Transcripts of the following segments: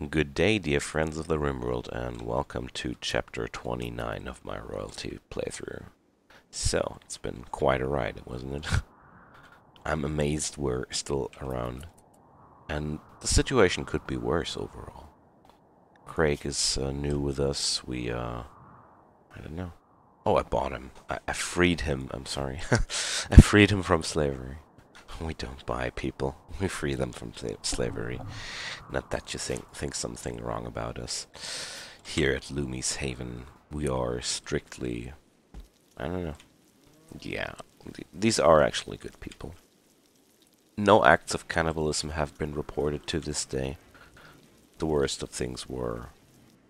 Good day, dear friends of the Rimworld, and welcome to chapter 29 of my royalty playthrough. So, it's been quite a ride, wasn't it? I'm amazed we're still around, and the situation could be worse overall. Craig is new with us. I don't know. Oh, I bought him. I freed him. I'm sorry. I freed him from slavery. We don't buy people. We free them from slavery. Not that you think something wrong about us. Here at Lumi's Haven, we are strictly... I don't know. Yeah, these are actually good people. No acts of cannibalism have been reported to this day. The worst of things were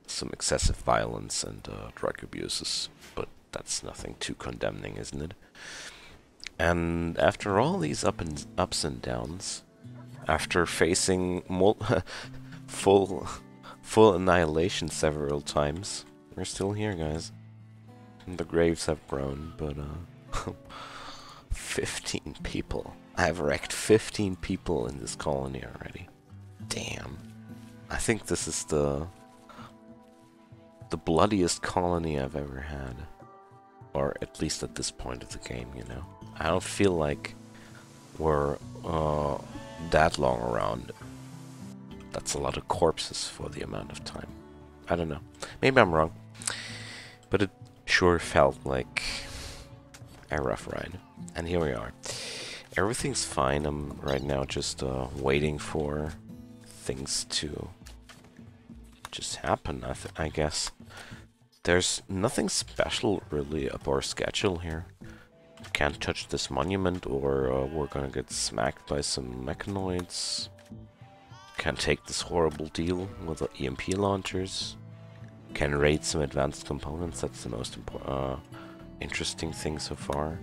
some excessive violence and drug abuses, but that's nothing too condemning, isn't it? And after all these ups and downs, after facing full annihilation several times, we're still here, guys. And the graves have grown, but 15 people. I've wrecked 15 people in this colony already. Damn. I think this is the bloodiest colony I've ever had. Or at least at this point of the game, you know. I don't feel like we're that long around. That's a lot of corpses for the amount of time. I don't know. Maybe I'm wrong. But it sure felt like a rough ride. And here we are. Everything's fine. I'm right now just waiting for things to just happen, I guess. There's nothing special really up our schedule here. Can't touch this monument or we're gonna get smacked by some mechanoids. Can't take this horrible deal with the EMP launchers. Can raid some advanced components, that's the most interesting thing so far.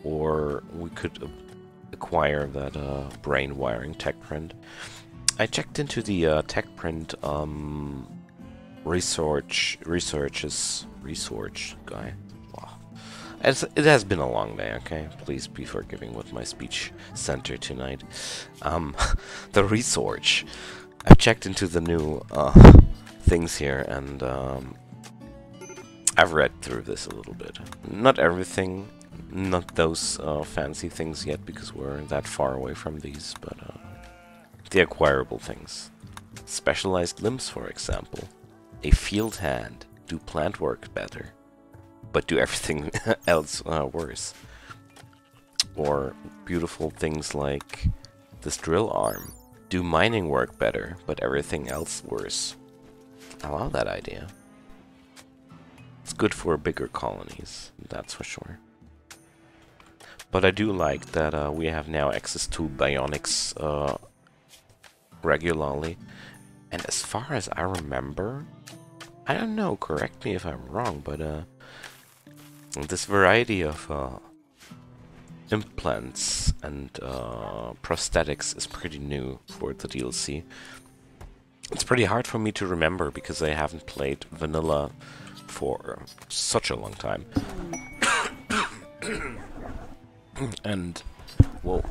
Or we could acquire that brain wiring tech print. I checked into the tech print research guy. It has been a long day, okay? Please be forgiving with my speech center tonight. The research. I've checked into the new things here, and I've read through this a little bit. Not everything, not those fancy things yet, because we're that far away from these, but the acquirable things. Specialized limbs, for example. A field hand. Do plant work better, but do everything else worse. Or beautiful things like this drill arm. Do mining work better, but everything else worse. I love that idea. It's good for bigger colonies, that's for sure. But I do like that we have now access to bionics regularly. And as far as I remember, I don't know, correct me if I'm wrong, but this variety of implants and prosthetics is pretty new for the DLC. It's pretty hard for me to remember because I haven't played vanilla for such a long time. And, whoa.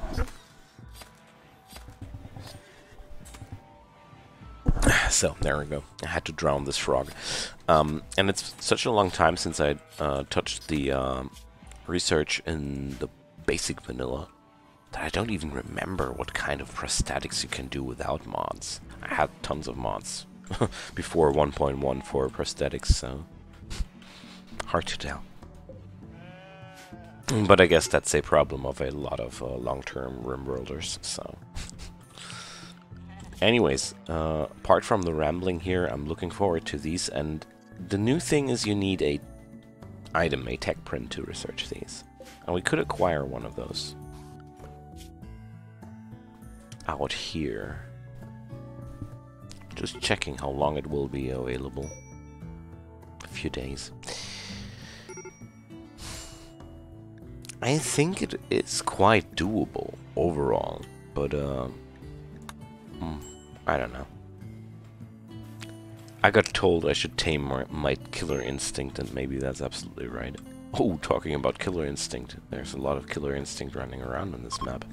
So, there we go. I had to drown this frog. And it's such a long time since I touched the research in the basic vanilla that I don't even remember what kind of prosthetics you can do without mods. I had tons of mods before 1.1 for prosthetics, so hard to tell. But I guess that's a problem of a lot of long-term Rimworlders, so... Anyways, apart from the rambling here, I'm looking forward to these, and the new thing is you need a item, a tech print to research these. And we could acquire one of those. Out here. Just checking how long it will be available. A few days. I think it is quite doable overall, but I don't know. I got told I should tame my killer instinct, and maybe that's absolutely right. Oh, talking about killer instinct, there's a lot of killer instinct running around on this map.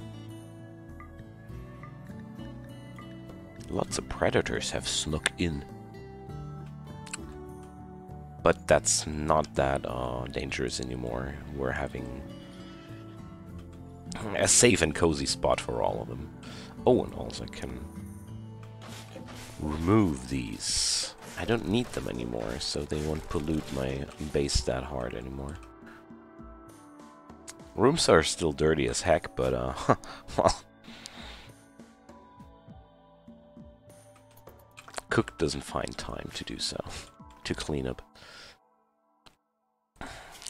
Lots of predators have snuck in. But that's not that dangerous anymore. We're having a safe and cozy spot for all of them. Oh, and also I can remove these. I don't need them anymore, so they won't pollute my base that hard anymore. Rooms are still dirty as heck, but well, Cook doesn't find time to do so, to clean up.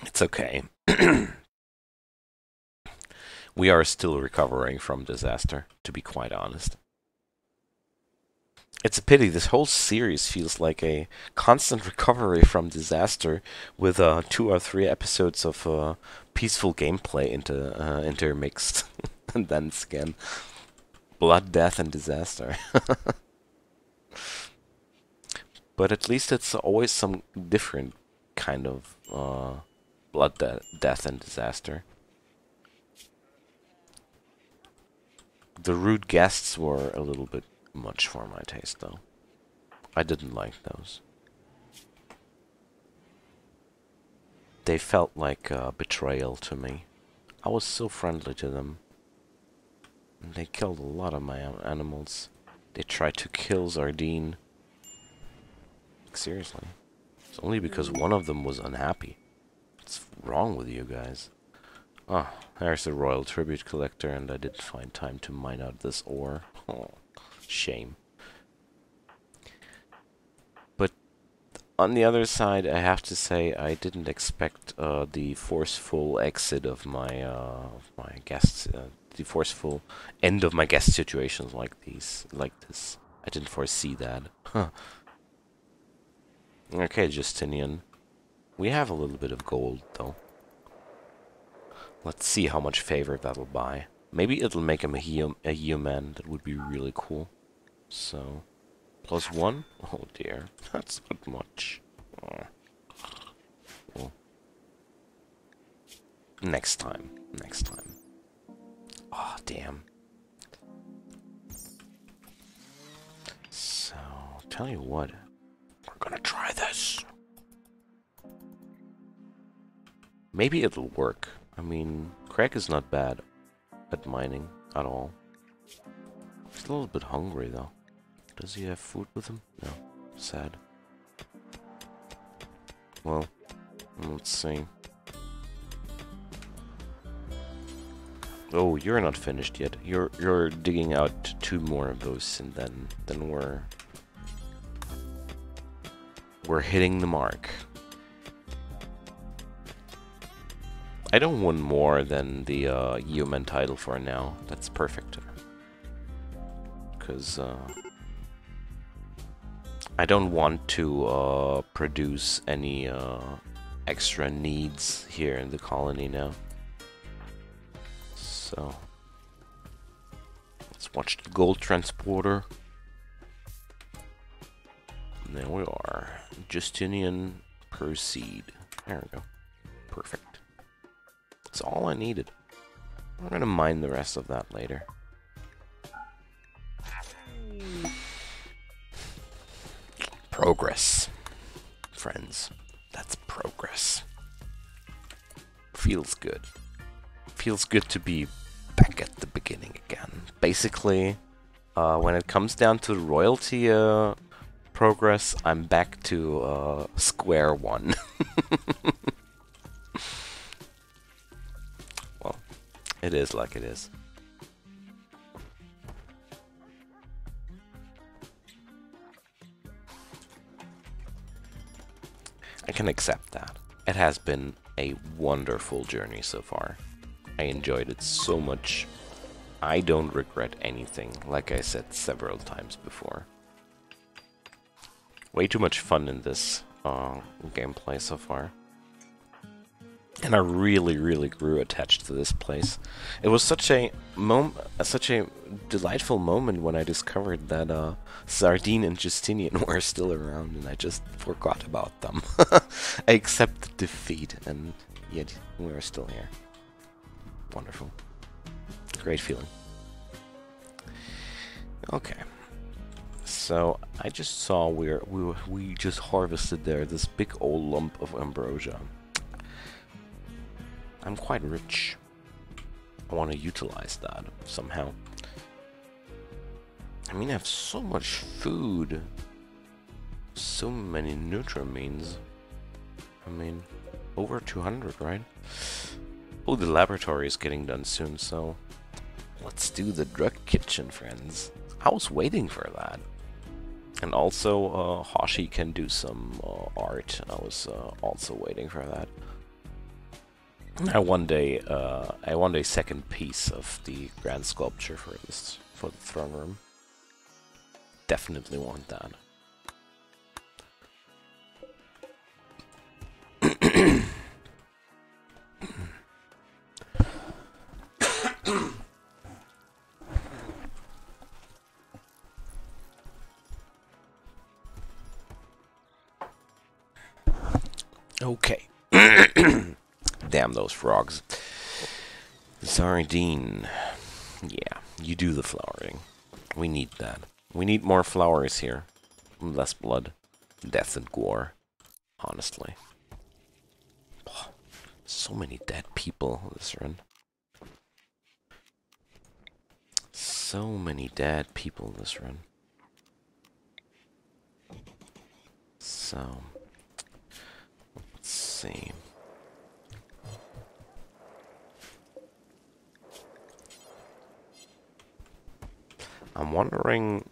It's okay. We are still recovering from disaster, to be quite honest. It's a pity, this whole series feels like a constant recovery from disaster with 2 or 3 episodes of peaceful gameplay intermixed. And then again, blood, death, and disaster. But at least it's always some different kind of blood, death, and disaster. The rude guests were a little bit much for my taste, though. I didn't like those. They felt like betrayal to me. I was so friendly to them. And they killed a lot of my animals. They tried to kill Zardine. Seriously. It's only because one of them was unhappy. What's wrong with you guys? Ah, there's a royal tribute collector, and I didn't find time to mine out this ore. Oh, shame. But on the other side, I have to say I didn't expect the forceful exit of my guests, the forceful end of my guest situations like this. I didn't foresee that. Huh. Okay, Justinian. We have a little bit of gold, though. Let's see how much favor that'll buy. Maybe it'll make him a human. That would be really cool. So, +1? Oh dear, that's not much. Oh. Well, next time. Next time. Oh, damn. So, tell you what. We're gonna try this. Maybe it'll work. I mean, Craig is not bad at mining at all. He's a little bit hungry though. Does he have food with him? No. Sad. Well, let's see. Oh, you're not finished yet. You're digging out 2 more of those, and then we're hitting the mark. I don't want more than the human title for now. That's perfect. Because I don't want to produce any extra needs here in the colony now. So let's watch the gold transporter. And there we are. Justinian, proceed. There we go. Perfect. That's all I needed. I'm gonna mine the rest of that later. Progress. Friends. That's progress. Feels good. Feels good to be back at the beginning again. Basically, when it comes down to royalty progress, I'm back to square one. Well, it is like it is. I can accept that. It has been a wonderful journey so far. I enjoyed it so much. I don't regret anything, like I said several times before. Way too much fun in this gameplay so far. And I really, really grew attached to this place. It was such a delightful moment when I discovered that Sardine and Justinian were still around, and I just forgot about them. I accepted defeat, and yet we are still here. Wonderful. Great feeling. Okay. So I just saw we just harvested there this big old lump of ambrosia. I'm quite rich. I want to utilize that somehow. I mean, I have so much food, so many nutrimines. I mean, over 200, right? Oh, the laboratory is getting done soon, so let's do the drug kitchen, friends. I was waiting for that. And also, Hoshi can do some art. I was also waiting for that. I want a second piece of the grand sculpture for the throne room. Definitely want that. Okay. Damn those frogs. Zardine. Yeah, you do the flowering. We need that. We need more flowers here. Less blood. Death and gore. Honestly. Oh, so many dead people on this run. So many dead people in this run. So, let's see. I'm wondering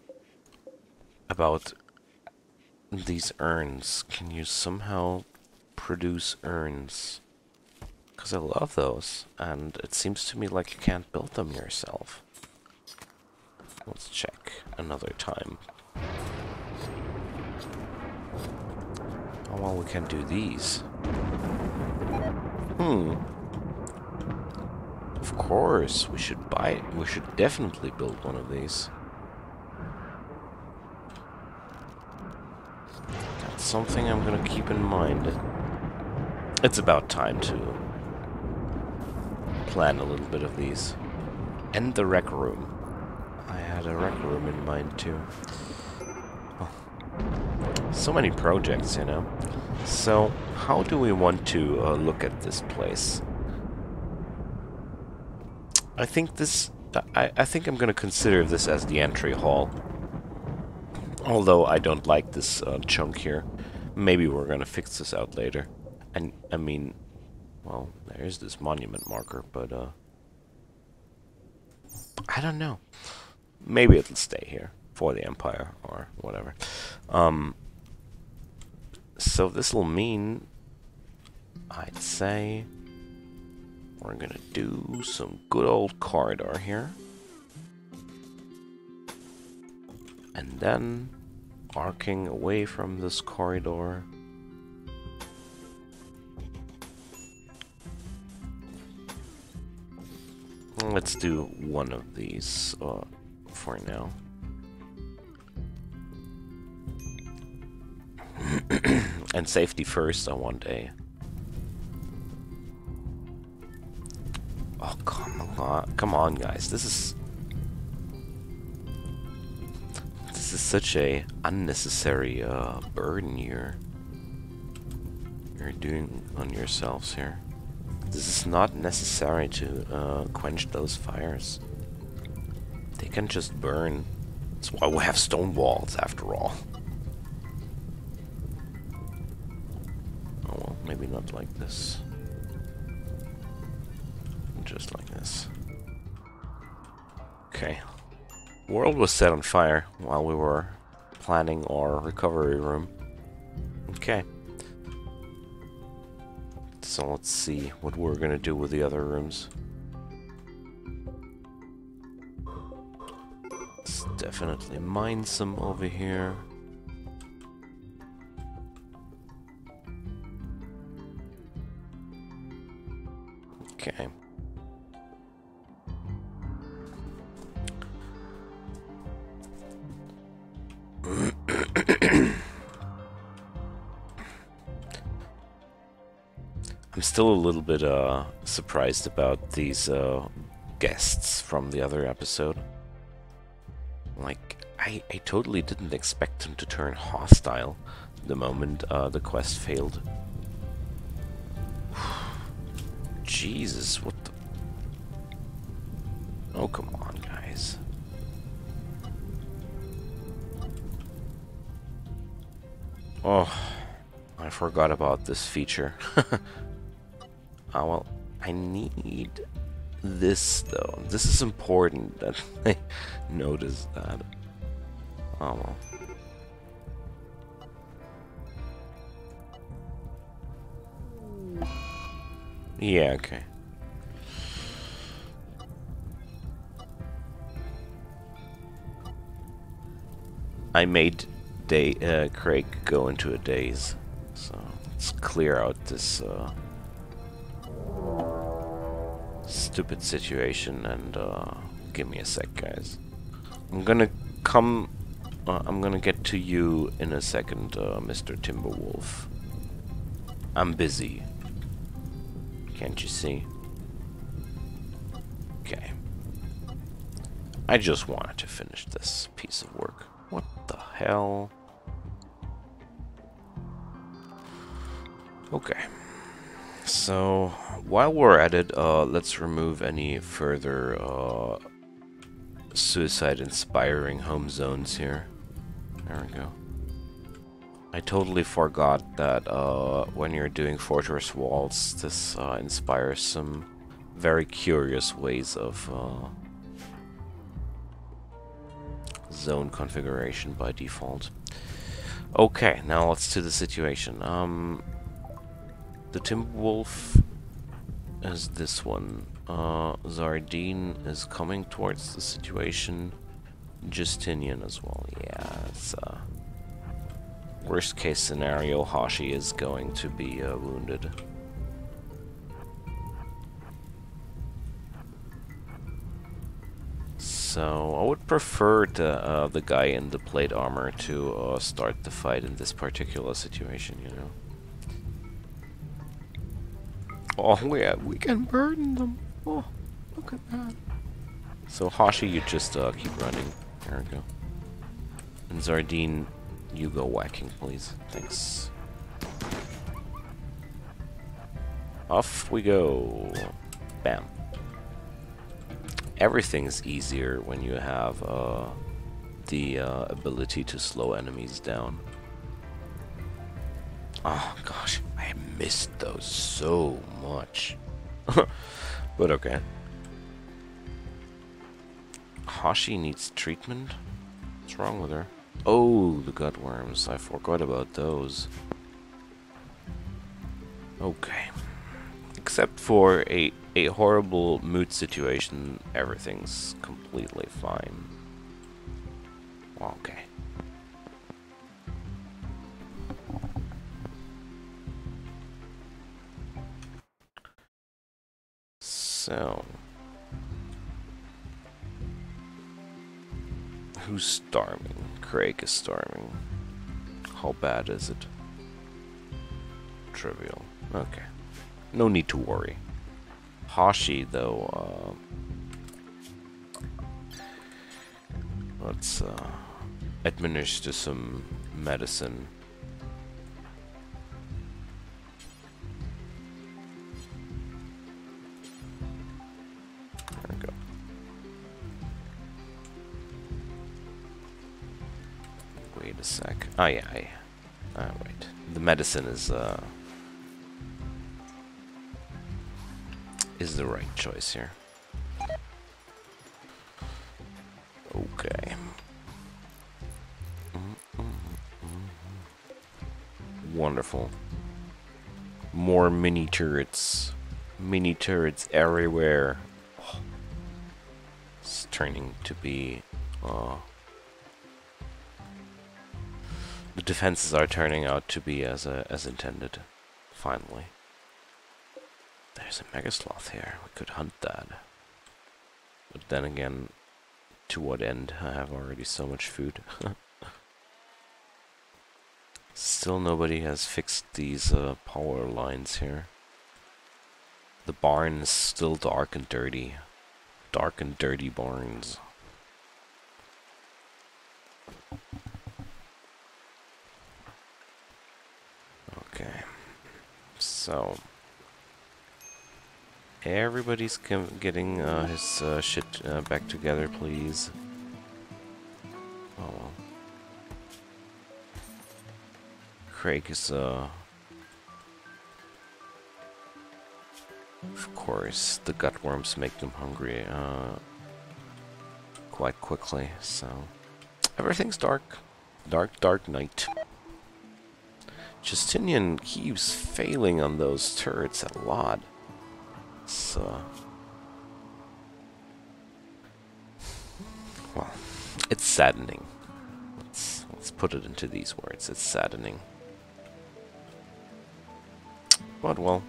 about these urns. Can you somehow produce urns? Because I love those, and it seems to me like you can't build them yourself. Let's check another time. Oh, well, we can do these. Of course, we should buy it. We should definitely build one of these. That's something I'm gonna keep in mind. It's about time to plan a little bit of these. And the rec room. I had a rec room in mind too. Oh. So many projects, you know. So, how do we want to look at this place? I think this... I think I'm gonna consider this as the entry hall. Although I don't like this chunk here. Maybe we're gonna fix this out later. And, I mean... Well, there's this monument marker, but, I don't know. Maybe it'll stay here for the Empire, or whatever. So this'll mean... I'd say... We're gonna do some good old corridor here. And then, arcing away from this corridor... Let's do one of these for now. And safety first, I want a... Oh, come on, guys. This is such a unnecessary burden you're doing on yourselves here. This is not necessary to quench those fires. They can just burn. That's why we have stone walls, after all. Oh well, maybe not like this. Just like this. Okay. World was set on fire while we were planning our recovery room. Okay. So let's see what we're gonna do with the other rooms. Let's definitely mine some over here. Okay. I'm still a little bit surprised about these guests from the other episode. Like, I totally didn't expect him to turn hostile the moment the quest failed. Jesus, what the... Oh, come on, guys. Oh, I forgot about this feature. Oh, well, I need this, though. This is important that I notice that. Oh, well. Yeah, okay. I made Craig go into a daze, so let's clear out this stupid situation and give me a sec, guys. I'm gonna come. I'm gonna get to you in a second, Mr. Timberwolf. I'm busy. Can't you see? Okay. I just wanted to finish this piece of work. What the hell? Okay. So, while we're at it, let's remove any further suicide-inspiring home zones here. There we go. I totally forgot that when you're doing fortress walls, this inspires some very curious ways of zone configuration by default. Okay, now let's to the situation. The Timberwolf is this one. Zardine is coming towards the situation. Justinian as well. Yeah, it's worst case scenario, Hashi is going to be wounded. So I would prefer the guy in the plate armor to start the fight in this particular situation, you know. Oh yeah, we can burn them. Oh, look at that. So Hashi, you just keep running. There we go. And Zardine, you go whacking, please. Thanks. Off we go. Bam. Everything's easier when you have the ability to slow enemies down. Oh gosh, I missed those so much. But okay. Hashi needs treatment? What's wrong with her? Oh, the gut worms. I forgot about those. Okay. Except for a horrible mood situation, everything's completely fine. Okay. So... who's starving? Craig is starving. How bad is it? Trivial. Okay. No need to worry. Hashi, though, let's administer some medicine. There we go. Wait a sec. Oh yeah, wait. The medicine is the right choice here. Okay. Wonderful. More mini turrets. Mini turrets everywhere. Oh. It's turning to be... the defenses are turning out to be as intended. Finally. There's a Megasloth here. We could hunt that. But then again, to what end? I have already so much food. Still nobody has fixed these power lines here. The barn is still dark and dirty. Dark and dirty barns. Okay. So everybody's getting his shit back together, please. Oh well. Craig is of course, the gutworms make them hungry quite quickly, so everything's dark. Dark, dark night. Justinian keeps failing on those turrets a lot. So, well, it's saddening. Let's put it into these words. It's saddening. But, well,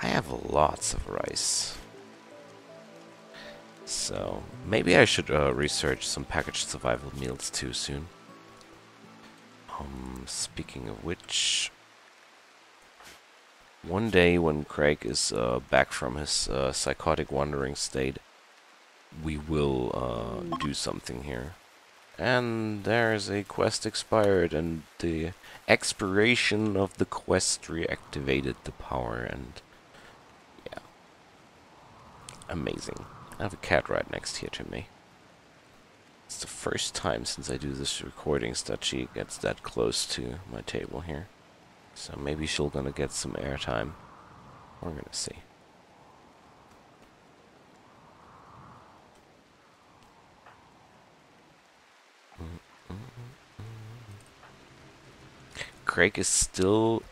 I have lots of rice. So, maybe I should research some packaged survival meals too soon. Speaking of which, one day when Craig is back from his psychotic wandering state, we will do something here. And there's a quest expired, and the expiration of the quest reactivated the power, and yeah, amazing. I have a cat right next here to me. It's the first time since I do this recordings that she gets that close to my table here. So maybe she'll gonna get some airtime. We're gonna see. Craig is still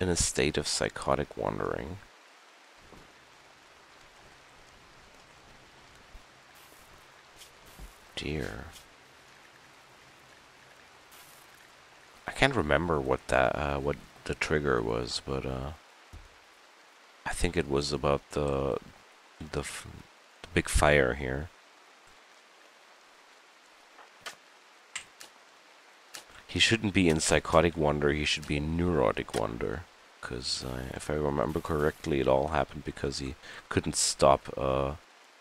in a state of psychotic wandering. Dear. I can't remember what that what the trigger was, but I think it was about the big fire here. He shouldn't be in psychotic wonder, he should be in neurotic wonder. Because if I remember correctly, it all happened because he couldn't stop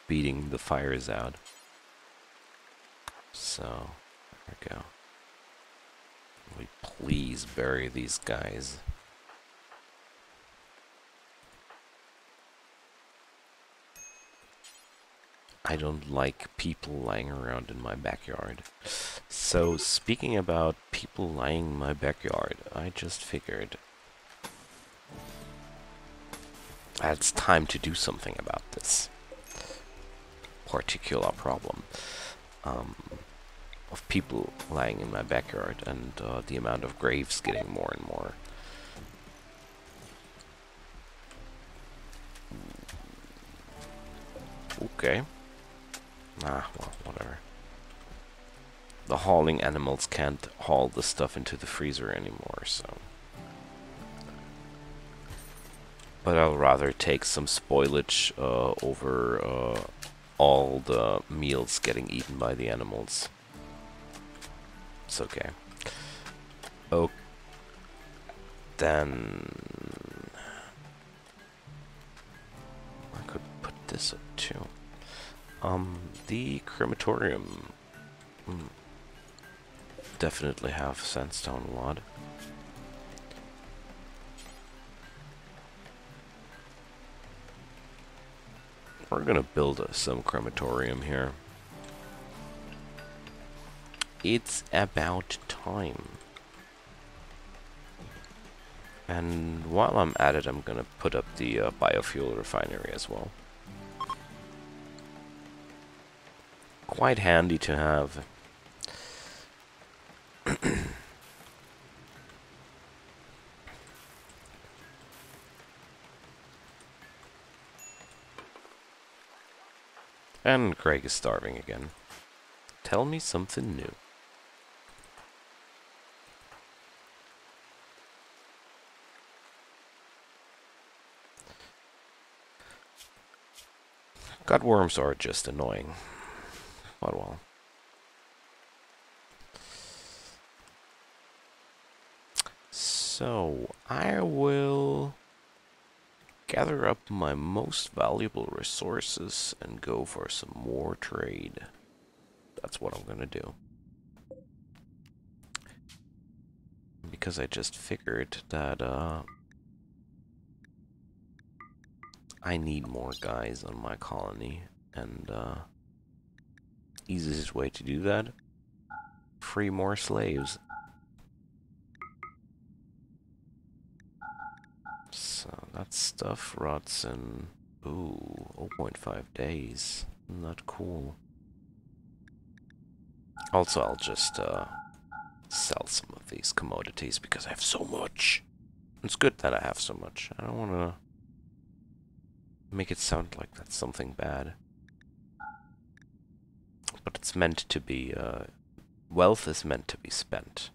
beating the fires out. So, there we go. Will we please bury these guys? I don't like people lying around in my backyard. So, speaking about people lying in my backyard, I just figured it's time to do something about this particular problem of people lying in my backyard, and the amount of graves getting more and more. Okay. Ah, well, whatever. The hauling animals can't haul the stuff into the freezer anymore, so... But I'll rather take some spoilage over all the meals getting eaten by the animals. It's okay. Oh, then... I could put this up too. The crematorium... definitely have sandstone wad. We're gonna build some crematorium here. It's about time. And while I'm at it, I'm gonna put up the biofuel refinery as well. Quite handy to have. And Craig is starving again. Tell me something new. Gutworms are just annoying. But well. So, I will gather up my most valuable resources and go for some more trade. That's what I'm gonna do. because I just figured that I need more guys on my colony, and easiest way to do that, free more slaves. So that stuff rots in, ooh, 0.5 days. Not cool. Also, I'll just sell some of these commodities because I have so much. It's good that I have so much. I don't want to make it sound like that's something bad. But it's meant to be, wealth is meant to be spent.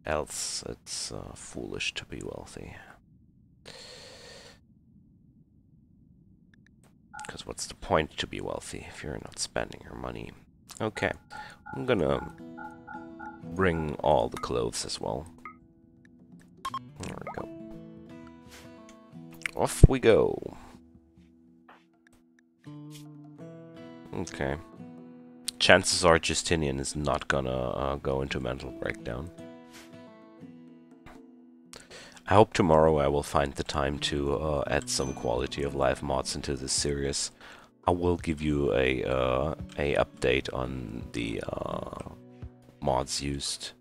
Else, it's foolish to be wealthy. Because what's the point to be wealthy if you're not spending your money? Okay, I'm gonna bring all the clothes as well. There we go. Off we go. Okay. Chances are Justinian is not gonna go into mental breakdown. I hope tomorrow I will find the time to add some quality of life mods into this series. I will give you a update on the mods used.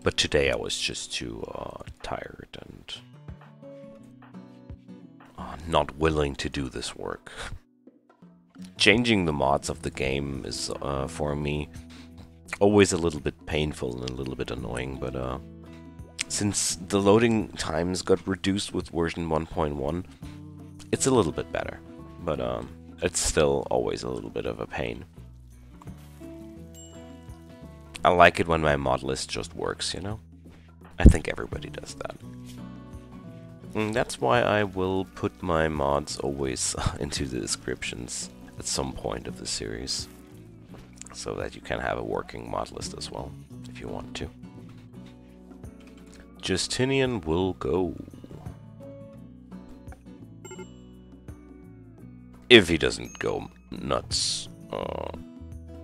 But today I was just too tired and not willing to do this work. Changing the mods of the game is, for me, always a little bit painful and a little bit annoying, but since the loading times got reduced with version 1.1, it's a little bit better, but it's still always a little bit of a pain. I like it when my mod list just works, you know? I think everybody does that. And that's why I will put my mods always into the descriptions at some point of the series, so that you can have a working mod list as well, if you want to. Justinian will go. If he doesn't go nuts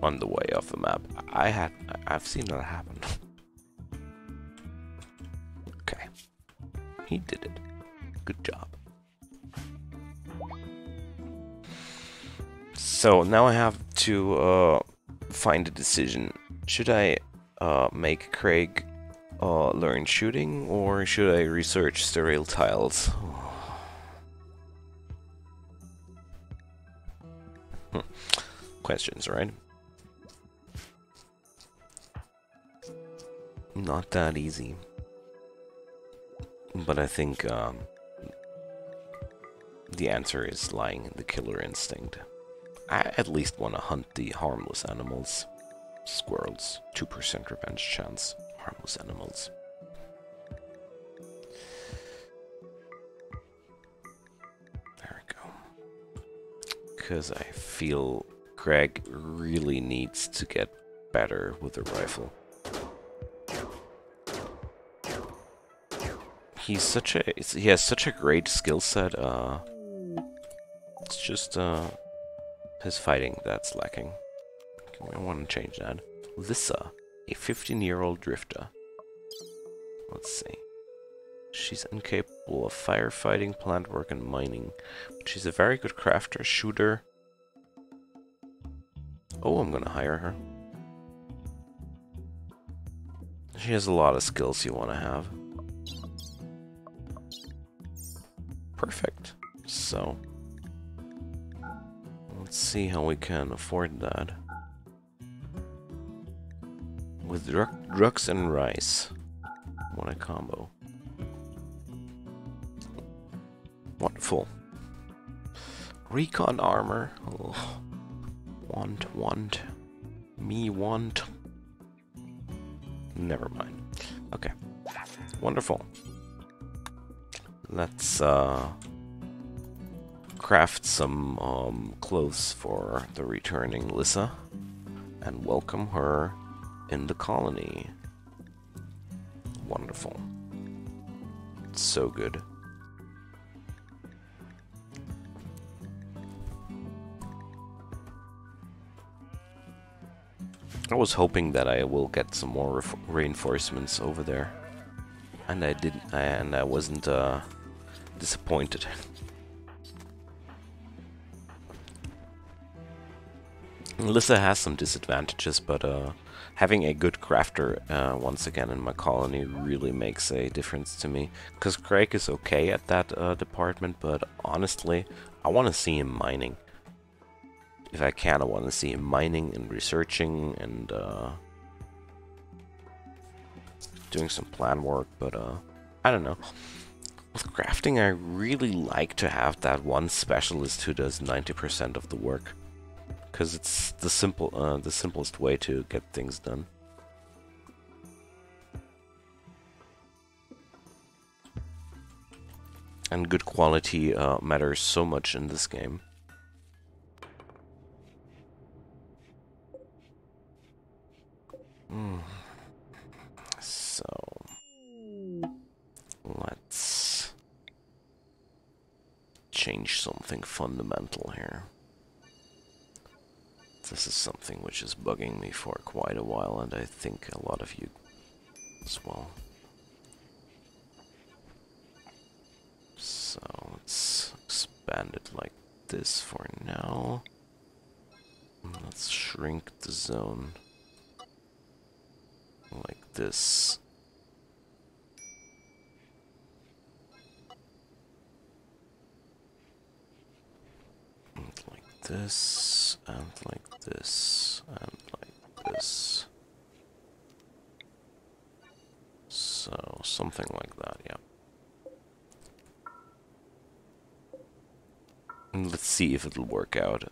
on the way off the map. I've seen that happen. Okay. He did it. Good job. So now I have to find a decision. Should I make Craig learn shooting, or should I research sterile tiles? Questions, right? Not that easy. But I think the answer is lying in the killer instinct. I at least want to hunt the harmless animals. Squirrels, 2% revenge chance. Harmless animals. There we go. Because I feel Greg really needs to get better with the rifle. He has such a great skill set. It's just his fighting that's lacking. I want to change that. Lissa, a 15-year-old drifter. Let's see. She's incapable of firefighting, plant work, and mining. But she's a very good crafter, shooter. Oh, I'm gonna hire her. She has a lot of skills you want to have. Perfect. So, let's see how we can afford that. With drugs and rice. What a combo. Wonderful. Recon armor. Oh. Want. Me want. Never mind. Okay. Wonderful. Let's craft some clothes for the returning Lissa and welcome her in the colony. Wonderful. So good. I was hoping that I will get some more reinforcements over there, and I didn't, and I wasn't disappointed. Alyssa has some disadvantages, but having a good crafter once again in my colony really makes a difference to me. Because Craig is okay at that department, but honestly, I want to see him mining. If I can, I want to see him mining and researching and doing some plan work, but I don't know. With crafting, I really like to have that one specialist who does 90% of the work. Because it's the simplest way to get things done. And good quality matters so much in this game. So let's change something fundamental here. This is something which is bugging me for quite a while, and I think a lot of you as well. So let's expand it like this for now. Let's shrink the zone like this. And like this, and like this, and like this. So, something like that, yeah. And let's see if it'll work out.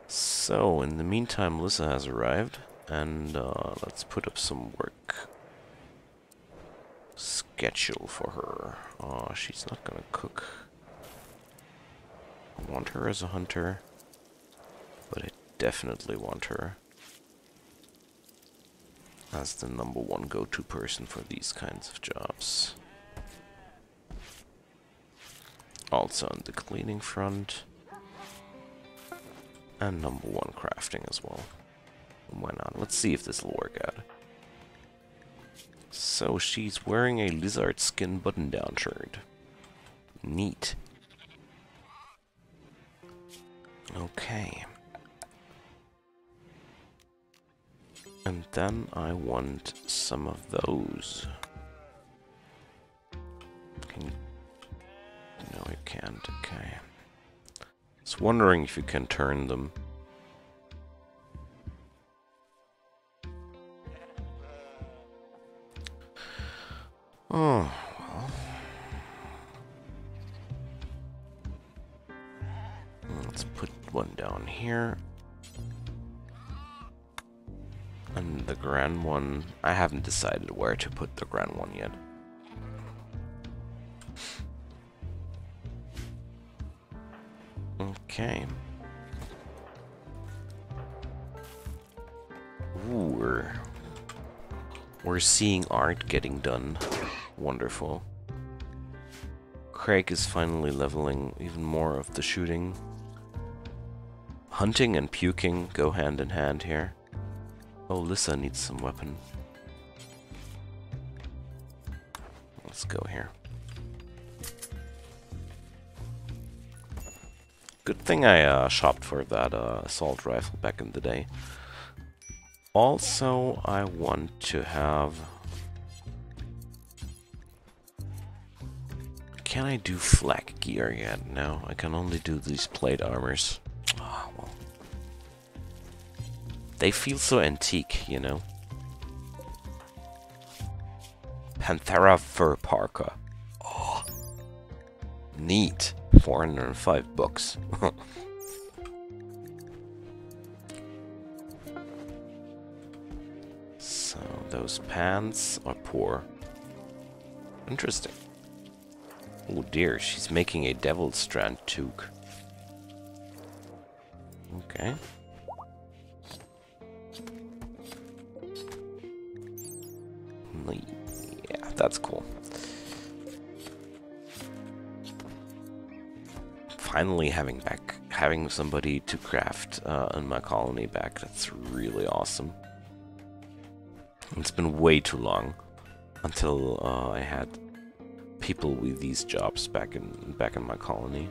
So, in the meantime, Lissa has arrived, and let's put up some work schedule for her. Oh, she's not gonna cook. I want her as a hunter, but I definitely want her as the #1 go-to person for these kinds of jobs. Also on the cleaning front. And #1 crafting as well. Why not? Let's see if this will work out. So she's wearing a lizard skin button-down shirt. Neat. Okay. And then I want some of those. No, I can't. Okay. I was wondering if you can turn them. Oh, well. Let's put one down here. And the grand one, I haven't decided where to put the grand one yet. Okay. Ooh, we're seeing art getting done. Wonderful. Craig is finally leveling even more of the shooting. Hunting and puking go hand in hand here. Oh, Lissa needs some weapon. Let's go here. Good thing I shopped for that assault rifle back in the day. Also, I want to have... Can I do flak gear yet? No, I can only do these plate armors. Oh, well. They feel so antique, you know. Panthera fur parka. Oh, neat. 405 bucks. So those pants are poor. Interesting. Oh dear, she's making a devil's strand toque. Okay. Neat. that's cool. Finally having somebody to craft in my colony back. That's really awesome. It's been way too long until I had people with these jobs back in my colony.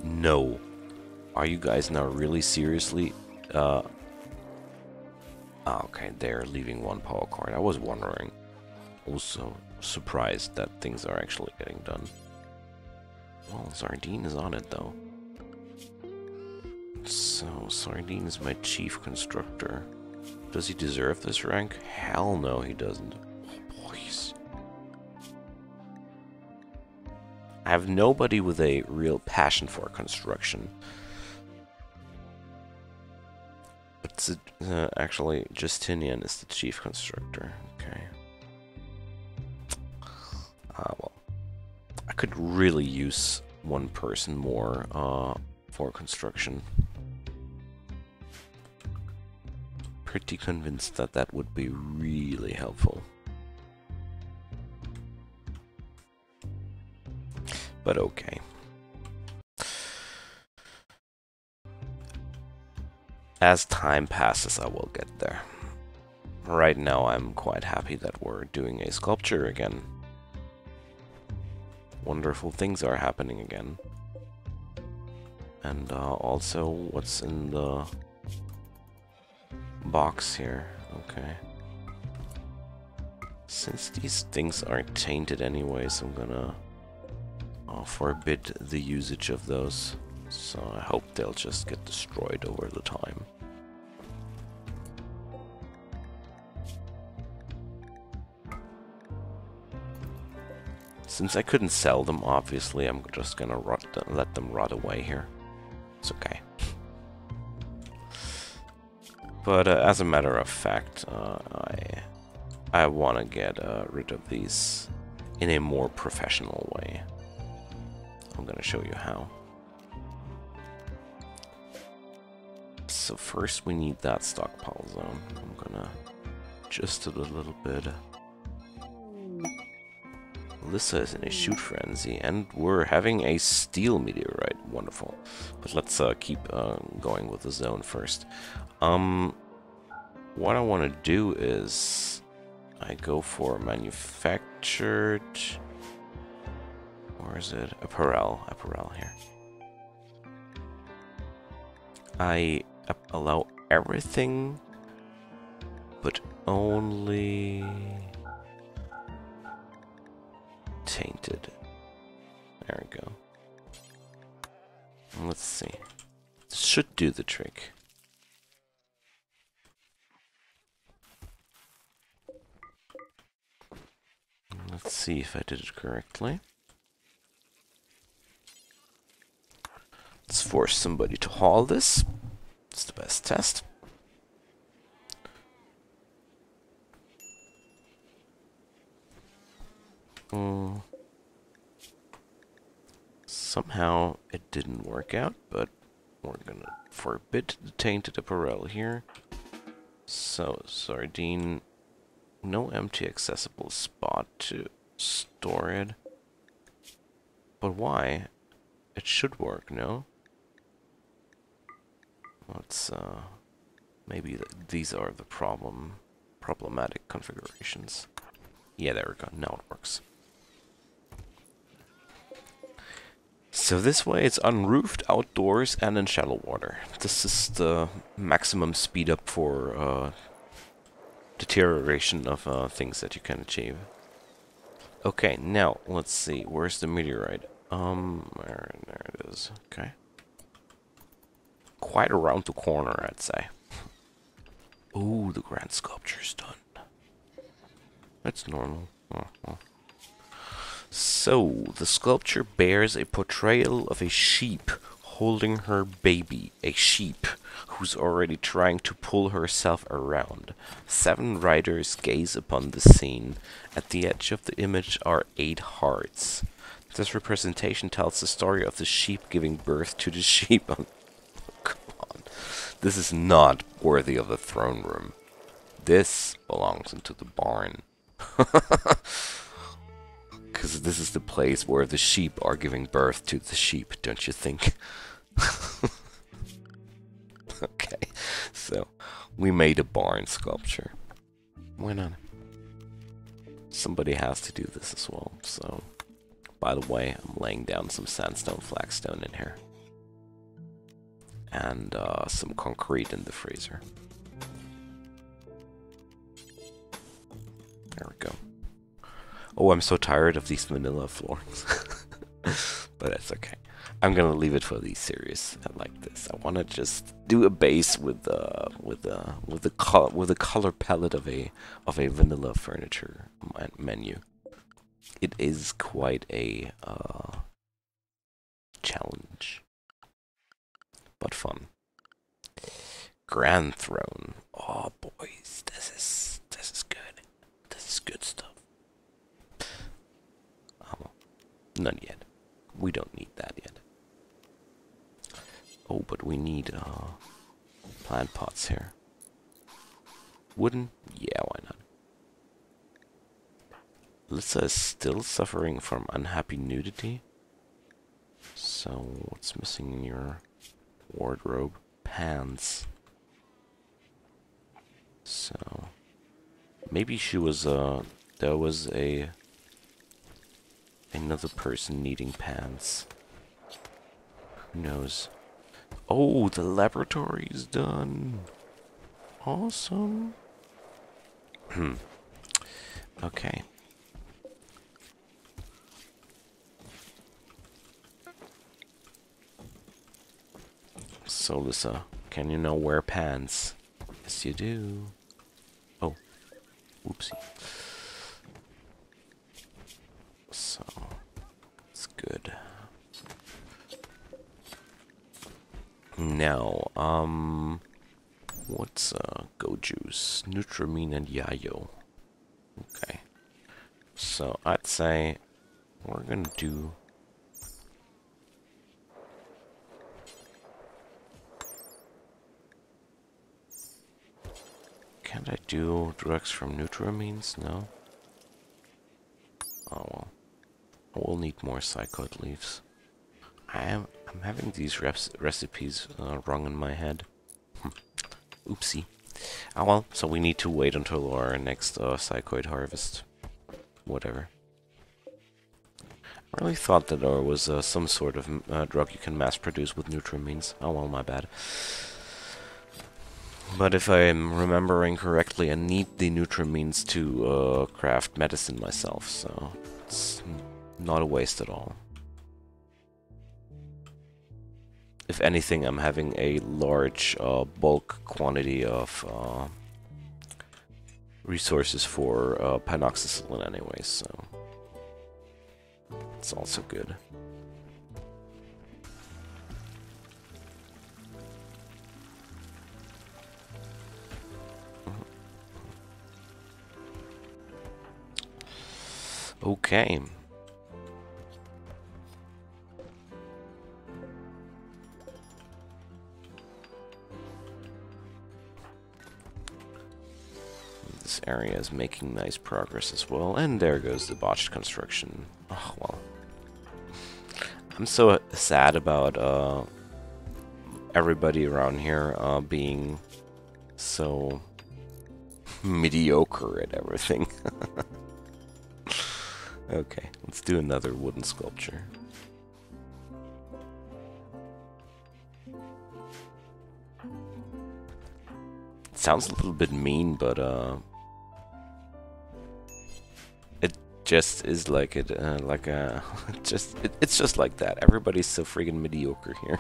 No, are you guys now really seriously? Okay, they're leaving one power card. I was wondering. Also surprised that things are actually getting done. Well, Sardine is on it, though. So, Sardine is my chief constructor. Does he deserve this rank? Hell no, he doesn't. Oh, boys. I have nobody with a real passion for construction. But actually, Justinian is the chief constructor. Okay. Well. I could really use one person more for construction. Pretty convinced that that would be really helpful. But okay. As time passes, I will get there. Right now, I'm quite happy that we're doing a sculpture again. Wonderful things are happening again. And also, what's in the box here? Okay. Since these things are tainted anyways, I'm gonna forbid the usage of those. So I hope they'll just get destroyed over the time. Since I couldn't sell them, obviously, I'm just gonna let them rot away here. It's okay. But as a matter of fact, I want to get rid of these in a more professional way. I'm gonna show you how. So first we need that stockpile zone. I'm gonna adjust it a little bit. Alyssa is in a shoot frenzy, and we're having a steel meteorite. Wonderful. But let's keep going with the zone first. What I want to do is I go for manufactured. Or is it apparel? Apparel here. I allow everything, but only tainted. There we go. Let's see. This should do the trick. Let's see if I did it correctly. Let's force somebody to haul this. It's the best test. Somehow it didn't work out, but we're gonna forbid the tainted apparel here. So, Sardine, no empty accessible spot to store it. But why? It should work, no? Let's, maybe these are the problematic configurations. Yeah, there we go. Now it works. So this way it's unroofed, outdoors, and in shallow water. This is the maximum speed up for deterioration of things that you can achieve. Okay, now let's see. Where's the meteorite? There it is. Okay. Quite around the corner, I'd say. Oh, the grand sculpture's done. That's normal. Oh. So, the sculpture bears a portrayal of a sheep holding her baby, a sheep who's already trying to pull herself around. 7 riders gaze upon the scene. At the edge of the image are 8 hearts. This representation tells the story of the sheep giving birth to the sheep. Oh, come on. This is not worthy of the throne room. This belongs into the barn. Because this is the place where the sheep are giving birth to the sheep, don't you think? Okay, so we made a barn sculpture. Why not? Somebody has to do this as well, so... By the way, I'm laying down some sandstone flagstone in here. And some concrete in the freezer. There we go. Oh, I'm so tired of these vanilla floors. But that's okay. I'm gonna leave it for these series like this. I want to just do a base with the color palette of a vanilla furniture menu. It is quite a challenge, but fun. Grand Throne. Oh boys, this is good. This is good stuff. Oh, none yet. We don't need that yet. Oh, but we need plant pots here. Wooden? Yeah, why not? Lissa is still suffering from unhappy nudity. So, what's missing in your wardrobe? Pants. So, maybe she was, there was another person needing pants. Who knows? Oh, the laboratory is done. Awesome. Okay. So, Lissa, can you now wear pants? Yes, you do. Oh, whoopsie. So, it's good. Now, what's Go Juice, Nutramine, and Yayo? Okay. So, I'd say we're gonna do... Can't I do drugs from Nutramines? No? Oh well. I will need more psychoid leaves. I'm having these recipes wrong in my head. Oopsie. Oh well, so we need to wait until our next psychoid harvest. Whatever. I really thought that there was some sort of drug you can mass produce with Nutramines. Oh well, my bad. But if I'm remembering correctly, I need the Nutramines to craft medicine myself, so it's not a waste at all. If anything, I'm having a large bulk quantity of resources for pinoxycyllin anyways, so it's also good. Okay. This area is making nice progress as well, and there goes the botched construction. Oh, well. I'm so sad about everybody around here being so mediocre at everything. Okay, let's do another wooden sculpture. It sounds a little bit mean, but it just is like it, it's just like that. Everybody's so freaking mediocre here.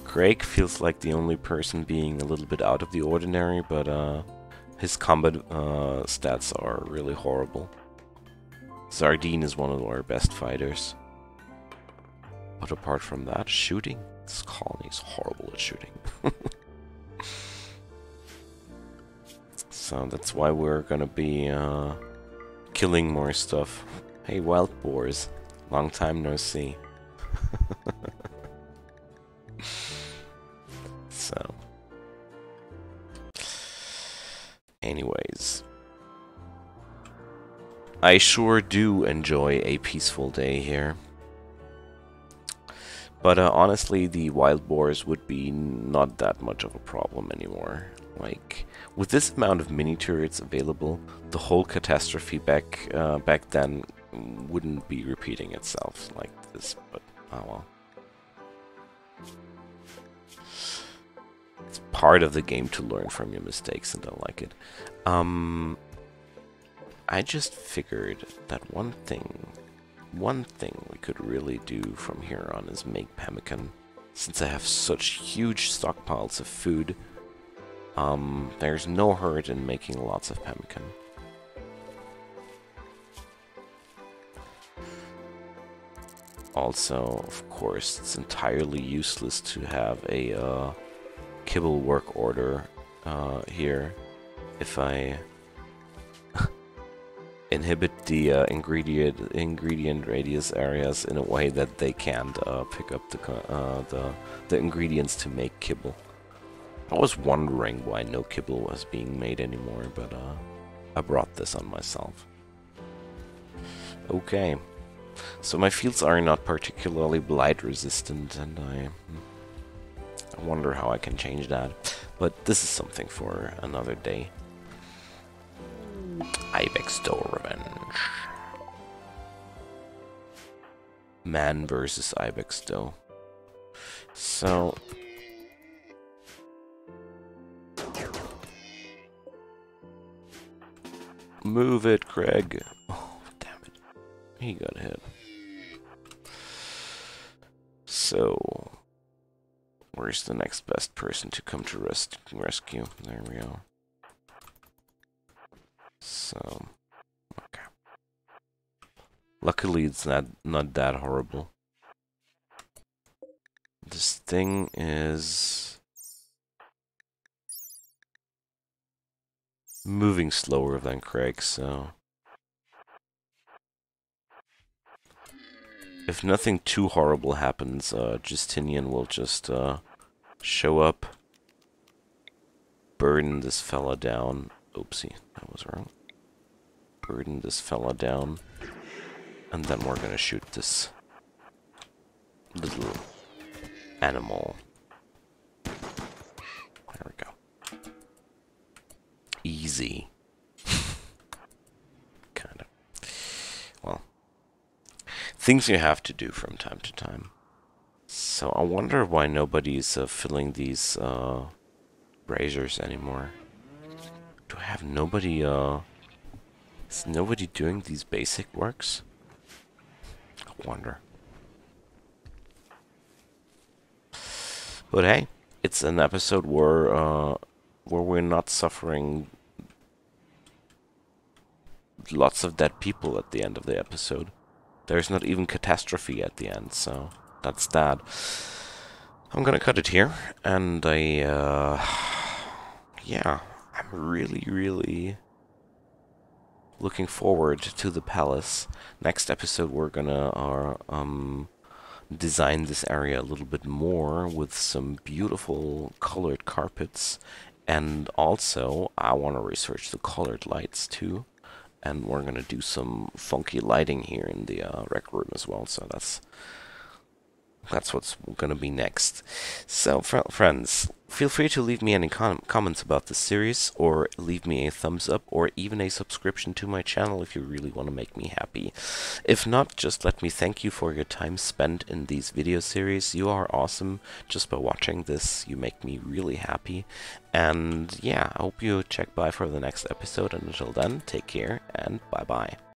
Craig feels like the only person being a little bit out of the ordinary, but his combat stats are really horrible. Zardine is one of our best fighters. But apart from that, shooting? This colony is horrible at shooting. So that's why we're gonna be killing more stuff. Hey, wild boars. Long time no see. So... Anyways, I sure do enjoy a peaceful day here. But honestly, the wild boars would be not that much of a problem anymore. Like, with this amount of mini turrets available, the whole catastrophe back then wouldn't be repeating itself like this, but oh well. It's part of the game to learn from your mistakes, and I like it. I just figured that one thing we could really do from here on is make pemmican. Since I have such huge stockpiles of food, there's no hurt in making lots of pemmican. Also, of course, it's entirely useless to have a kibble work order here if I inhibit the ingredient radius areas in a way that they can't pick up the ingredients to make kibble. I was wondering why no kibble was being made anymore, but I brought this on myself. Okay, so my fields are not particularly blight resistant, and I wonder how I can change that. But this is something for another day. Ibex Doe Revenge. Man versus Ibex Doe. So move it, Craig. Oh, damn it. He got hit. So where's the next best person to come to rescue? There we go. So, okay. Luckily, it's not that horrible. This thing is moving slower than Craig, so if nothing too horrible happens, Justinian will just show up, burden this fella down. Oopsie, that was wrong. Burden this fella down, and then we're gonna shoot this little animal. There we go. Easy. Kind of. Well, things you have to do from time to time. So I wonder why nobody's filling these braziers anymore. Do I have nobody, is nobody doing these basic works? I wonder. But hey, it's an episode where we're not suffering lots of dead people at the end of the episode. There's not even catastrophe at the end, so that's that. I'm gonna cut it here, and yeah. I'm really looking forward to the palace. Next episode we're gonna design this area a little bit more with some beautiful colored carpets, and also I want to research the colored lights too, and we're gonna do some funky lighting here in the rec room as well, so that's what's gonna be next. So, friends, feel free to leave me any comments about the series, or leave me a thumbs up, or even a subscription to my channel if you really want to make me happy. If not, just let me thank you for your time spent in these video series. You are awesome. Just by watching this, you make me really happy. And yeah, I hope you check by for the next episode, and until then, take care, and bye-bye.